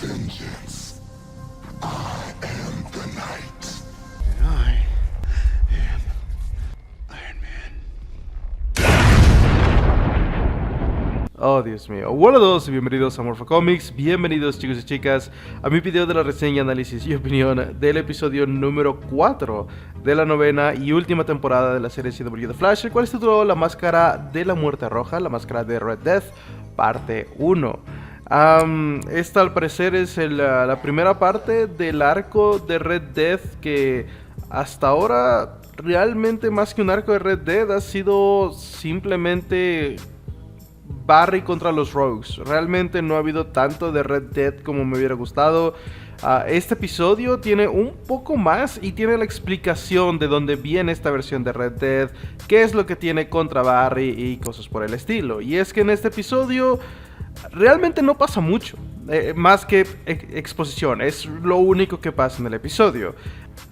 vengeance. I am the night. And I am Iron Man. Oh, Dios mío. Hola a todos y bienvenidos a Morpho Comics. Bienvenidos, chicos y chicas, a mi video de la reseña, análisis y opinión del episodio número 4 de la novena y última temporada de la serie CW The Flash, el cual se tituló La Máscara de la Muerte Roja, la Máscara de Red Death, parte 1. Esta al parecer es la primera parte del arco de Red Death que hasta ahora realmente más que un arco de Red Death ha sido simplemente Barry contra los Rogues. Realmente no ha habido tanto de Red Dead como me hubiera gustado. Este episodio tiene un poco más y tiene la explicación de dónde viene esta versión de Red Dead, qué es lo que tiene contra Barry y cosas por el estilo. Y es que en este episodio realmente no pasa mucho, más que exposición, es lo único que pasa en el episodio.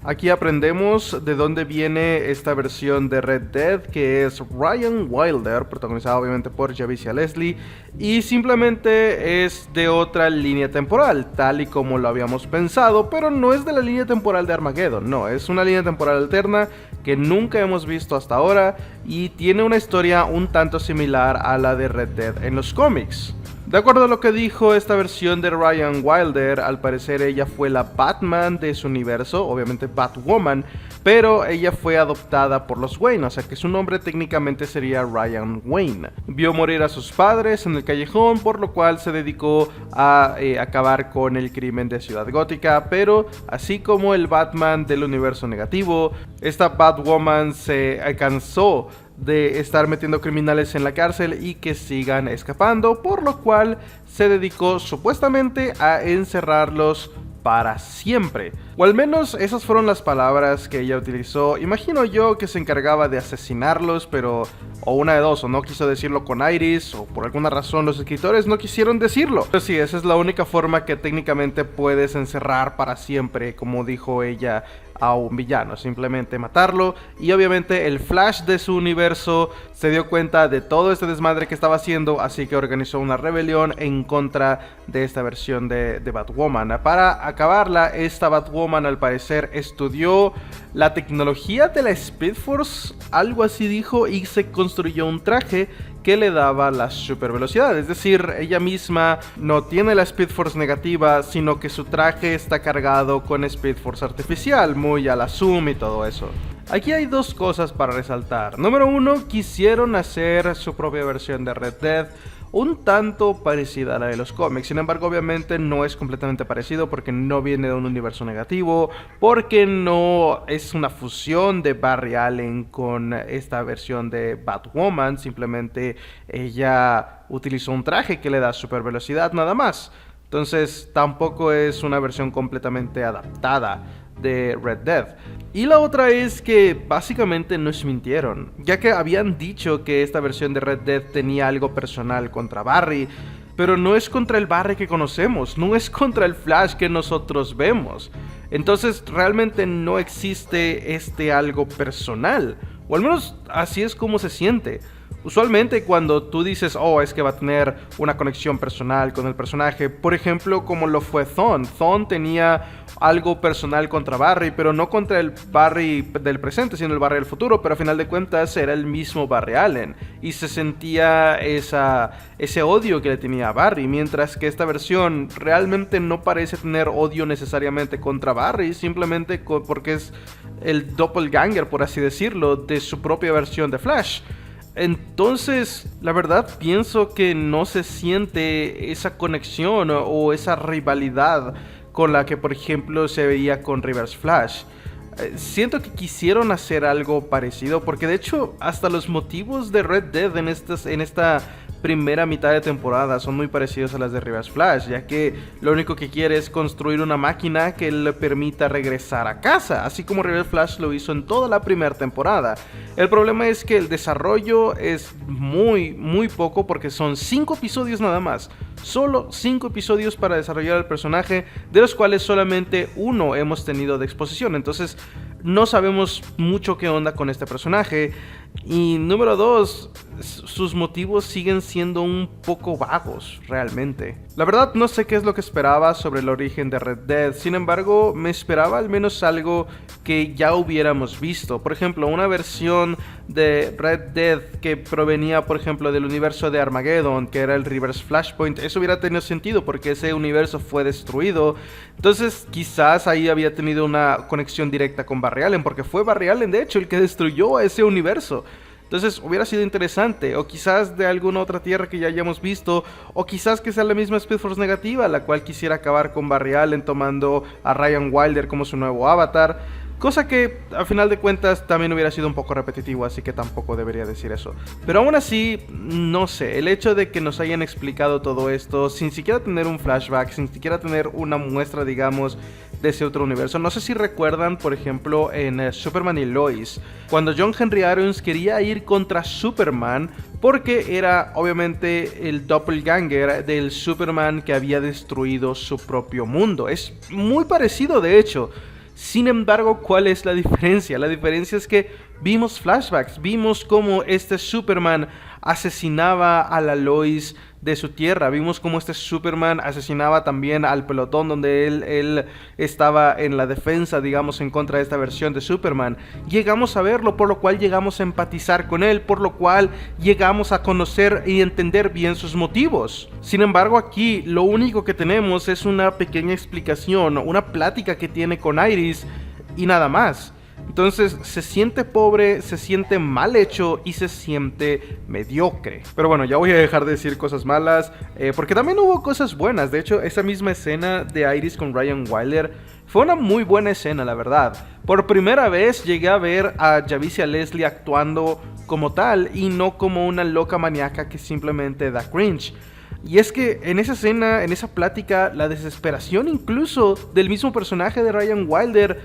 Aquí aprendemos de dónde viene esta versión de Red Dead, que es Ryan Wilder, protagonizada obviamente por Javicia Leslie, y simplemente es de otra línea temporal, tal y como lo habíamos pensado, pero no es de la línea temporal de Armageddon, no, es una línea temporal alterna que nunca hemos visto hasta ahora y tiene una historia un tanto similar a la de Red Dead en los cómics. De acuerdo a lo que dijo esta versión de Ryan Wilder, al parecer ella fue la Batman de su universo, obviamente Batwoman, pero ella fue adoptada por los Wayne, o sea que su nombre técnicamente sería Ryan Wayne. Vio morir a sus padres en el callejón, por lo cual se dedicó a acabar con el crimen de Ciudad Gótica, pero así como el Batman del universo negativo, esta Batwoman se cansó de estar metiendo criminales en la cárcel y que sigan escapando, por lo cual se dedicó supuestamente a encerrarlos para siempre. O al menos esas fueron las palabras que ella utilizó. Imagino yo que se encargaba de asesinarlos, pero o una de dos, o no quiso decirlo con Iris, o por alguna razón los escritores no quisieron decirlo. Pero sí, esa es la única forma que técnicamente puedes encerrar para siempre, como dijo ella, a un villano, simplemente matarlo. Y obviamente el Flash de su universo se dio cuenta de todo este desmadre que estaba haciendo, así que organizó una rebelión en contra de esta versión de Batwoman. Para acabarla, esta Batwoman al parecer estudió la tecnología de la Speed Force, algo así dijo, y se construyó un traje que le daba la super velocidad. Es decir, ella misma no tiene la Speed Force negativa, sino que su traje está cargado con Speed Force artificial, muy a la Zoom y todo eso. Aquí hay dos cosas para resaltar. Número uno, quisieron hacer su propia versión de Red Dead, un tanto parecida a la de los cómics. Sin embargo, obviamente no es completamente parecido porque no viene de un universo negativo, porque no es una fusión de Barry Allen con esta versión de Batwoman. Simplemente ella utilizó un traje que le da super velocidad nada más. Entonces tampoco es una versión completamente adaptada de Red Death. Y la otra es que básicamente nos mintieron, ya que habían dicho que esta versión de Red Death tenía algo personal contra Barry, pero no es contra el Barry que conocemos, no es contra el Flash que nosotros vemos. Entonces realmente no existe este algo personal, o al menos así es como se siente. Usualmente cuando tú dices, oh, es que va a tener una conexión personal con el personaje, por ejemplo, como lo fue Thawne. Thawne tenía algo personal contra Barry, pero no contra el Barry del presente, sino el Barry del futuro, pero a final de cuentas era el mismo Barry Allen, y se sentía ese odio que le tenía a Barry, mientras que esta versión realmente no parece tener odio necesariamente contra Barry, simplemente porque es el doppelganger, por así decirlo, de su propia versión de Flash. Entonces, la verdad pienso que no se siente esa conexión o esa rivalidad con la que por ejemplo se veía con Reverse Flash. Siento que quisieron hacer algo parecido, porque de hecho hasta los motivos de Red Dead en esta primera mitad de temporada son muy parecidos a las de Reverse Flash, ya que lo único que quiere es construir una máquina que le permita regresar a casa, así como Reverse Flash lo hizo en toda la primera temporada. El problema es que el desarrollo es muy poco, porque son 5 episodios nada más, solo 5 episodios para desarrollar el personaje, de los cuales solamente uno hemos tenido de exposición. Entonces no sabemos mucho qué onda con este personaje, Y número 2, sus motivos siguen siendo un poco vagos, realmente. La verdad no sé qué es lo que esperaba sobre el origen de Red Dead, sin embargo me esperaba al menos algo que ya hubiéramos visto. Por ejemplo, una versión de Red Dead que provenía, por ejemplo, del universo de Armageddon, que era el Reverse Flashpoint. Eso hubiera tenido sentido porque ese universo fue destruido. Entonces quizás ahí había tenido una conexión directa con Barry Allen, porque fue Barry Allen de hecho el que destruyó a ese universo. Entonces hubiera sido interesante, o quizás de alguna otra tierra que ya hayamos visto, o quizás que sea la misma Speed Force negativa, la cual quisiera acabar con Barry Allen tomando a Ryan Wilder como su nuevo avatar. Cosa que, al final de cuentas, también hubiera sido un poco repetitivo, así que tampoco debería decir eso. Pero aún así, no sé, el hecho de que nos hayan explicado todo esto, sin siquiera tener un flashback, sin siquiera tener una muestra, digamos, de ese otro universo. No sé si recuerdan, por ejemplo, en Superman y Lois, cuando John Henry Irons quería ir contra Superman, porque era, obviamente, el doppelganger del Superman que había destruido su propio mundo. Es muy parecido, de hecho. Sin embargo, ¿cuál es la diferencia? La diferencia es que vimos flashbacks, vimos cómo este Superman asesinaba a la Lois de su tierra, vimos cómo este Superman asesinaba también al pelotón donde él estaba en la defensa, digamos, en contra de esta versión de Superman. Llegamos a verlo, por lo cual llegamos a empatizar con él, por lo cual llegamos a conocer y entender bien sus motivos. Sin embargo, aquí lo único que tenemos es una pequeña explicación, una plática que tiene con Iris y nada más. Entonces se siente pobre, se siente mal hecho y se siente mediocre. Pero bueno, ya voy a dejar de decir cosas malas, porque también hubo cosas buenas. De hecho, esa misma escena de Iris con Ryan Wilder fue una muy buena escena, la verdad. Por primera vez llegué a ver a Javicia Leslie actuando como tal y no como una loca maníaca que simplemente da cringe. Y es que en esa escena, en esa plática, la desesperación incluso del mismo personaje de Ryan Wilder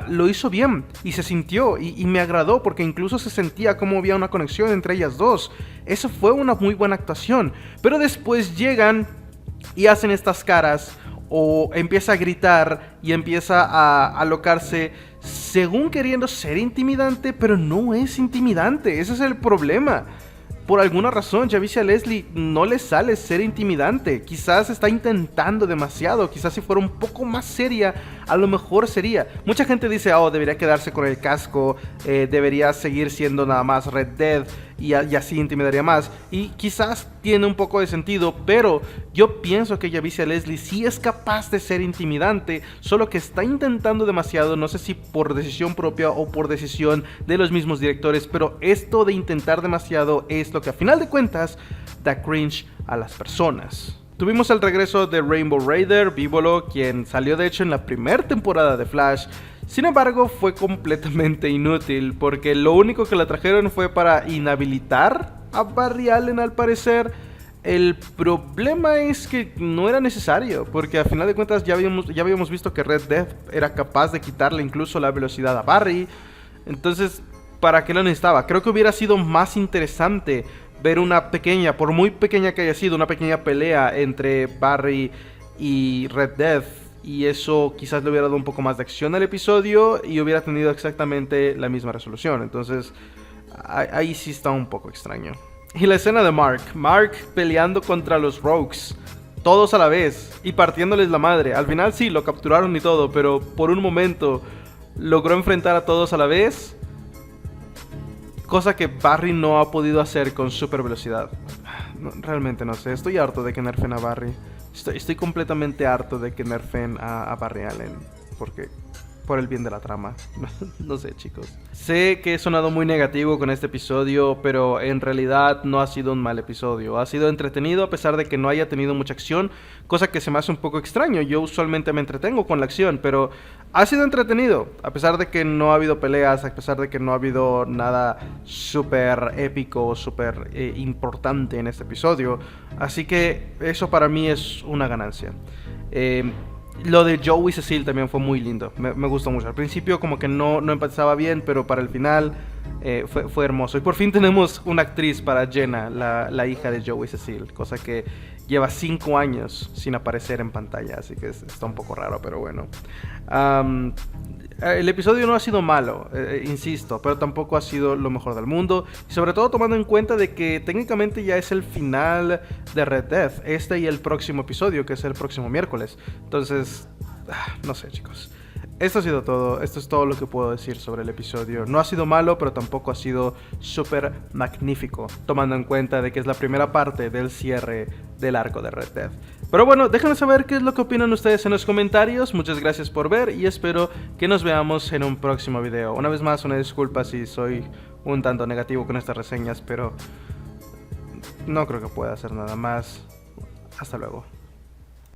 lo hizo bien y se sintió y me agradó porque incluso se sentía como había una conexión entre ellas dos. Eso fue una muy buena actuación. Pero después llegan y hacen estas caras o empieza a gritar y empieza a alocarse según queriendo ser intimidante, pero no es intimidante. Ese es el problema. Por alguna razón, Javicia Leslie no le sale ser intimidante. Quizás está intentando demasiado. Quizás si fuera un poco más seria, a lo mejor sería. Mucha gente dice, oh, debería quedarse con el casco, debería seguir siendo nada más Red Dead y así intimidaría más. Y quizás tiene un poco de sentido, pero yo pienso que Javicia Leslie sí es capaz de ser intimidante, solo que está intentando demasiado. No sé si por decisión propia o por decisión de los mismos directores, pero esto de intentar demasiado es lo que a final de cuentas da cringe a las personas. Tuvimos el regreso de Rainbow Raider, Vívolo, quien salió de hecho en la primera temporada de Flash. Sin embargo, fue completamente inútil porque lo único que la trajeron fue para inhabilitar a Barry Allen al parecer. El problema es que no era necesario, porque a final de cuentas ya habíamos visto que Red Death era capaz de quitarle incluso la velocidad a Barry. Entonces, ¿para qué lo necesitaba? Creo que hubiera sido más interesante ver una pequeña, por muy pequeña que haya sido, una pequeña pelea entre Barry y Red Death. Y eso quizás le hubiera dado un poco más de acción al episodio y hubiera tenido exactamente la misma resolución. Entonces, ahí sí está un poco extraño. Y la escena de Mark peleando contra los Rogues, todos a la vez y partiéndoles la madre. Al final sí, lo capturaron y todo, pero por un momento logró enfrentar a todos a la vez. Cosa que Barry no ha podido hacer con super velocidad. No, realmente no sé, estoy harto de que nerfen a Barry. Estoy completamente harto de que nerfen a Barry Allen. Porque por el bien de la trama. No sé, chicos. Sé que he sonado muy negativo con este episodio, pero en realidad no ha sido un mal episodio. Ha sido entretenido a pesar de que no haya tenido mucha acción, cosa que se me hace un poco extraño. Yo usualmente me entretengo con la acción, pero ha sido entretenido. A pesar de que no ha habido peleas, a pesar de que no ha habido nada súper épico o súper importante en este episodio. Así que eso para mí es una ganancia. Lo de Joe y Cecile también fue muy lindo, me gustó mucho. Al principio como que no empezaba bien, pero para el final fue hermoso. Y por fin tenemos una actriz para Jenna, la hija de Joey Cecil, cosa que lleva 5 años sin aparecer en pantalla, así que está un poco raro, pero bueno. El episodio no ha sido malo, insisto, pero tampoco ha sido lo mejor del mundo, y sobre todo tomando en cuenta de que técnicamente ya es el final de Red Death, este y el próximo episodio, que es el próximo miércoles. Entonces, no sé, chicos. Esto ha sido todo, esto es todo lo que puedo decir sobre el episodio. No ha sido malo, pero tampoco ha sido súper magnífico, tomando en cuenta de que es la primera parte del cierre del arco de Red Death. Pero bueno, déjenme saber qué es lo que opinan ustedes en los comentarios. Muchas gracias por ver y espero que nos veamos en un próximo video. Una vez más, una disculpa si soy un tanto negativo con estas reseñas, pero no creo que pueda hacer nada más. Hasta luego.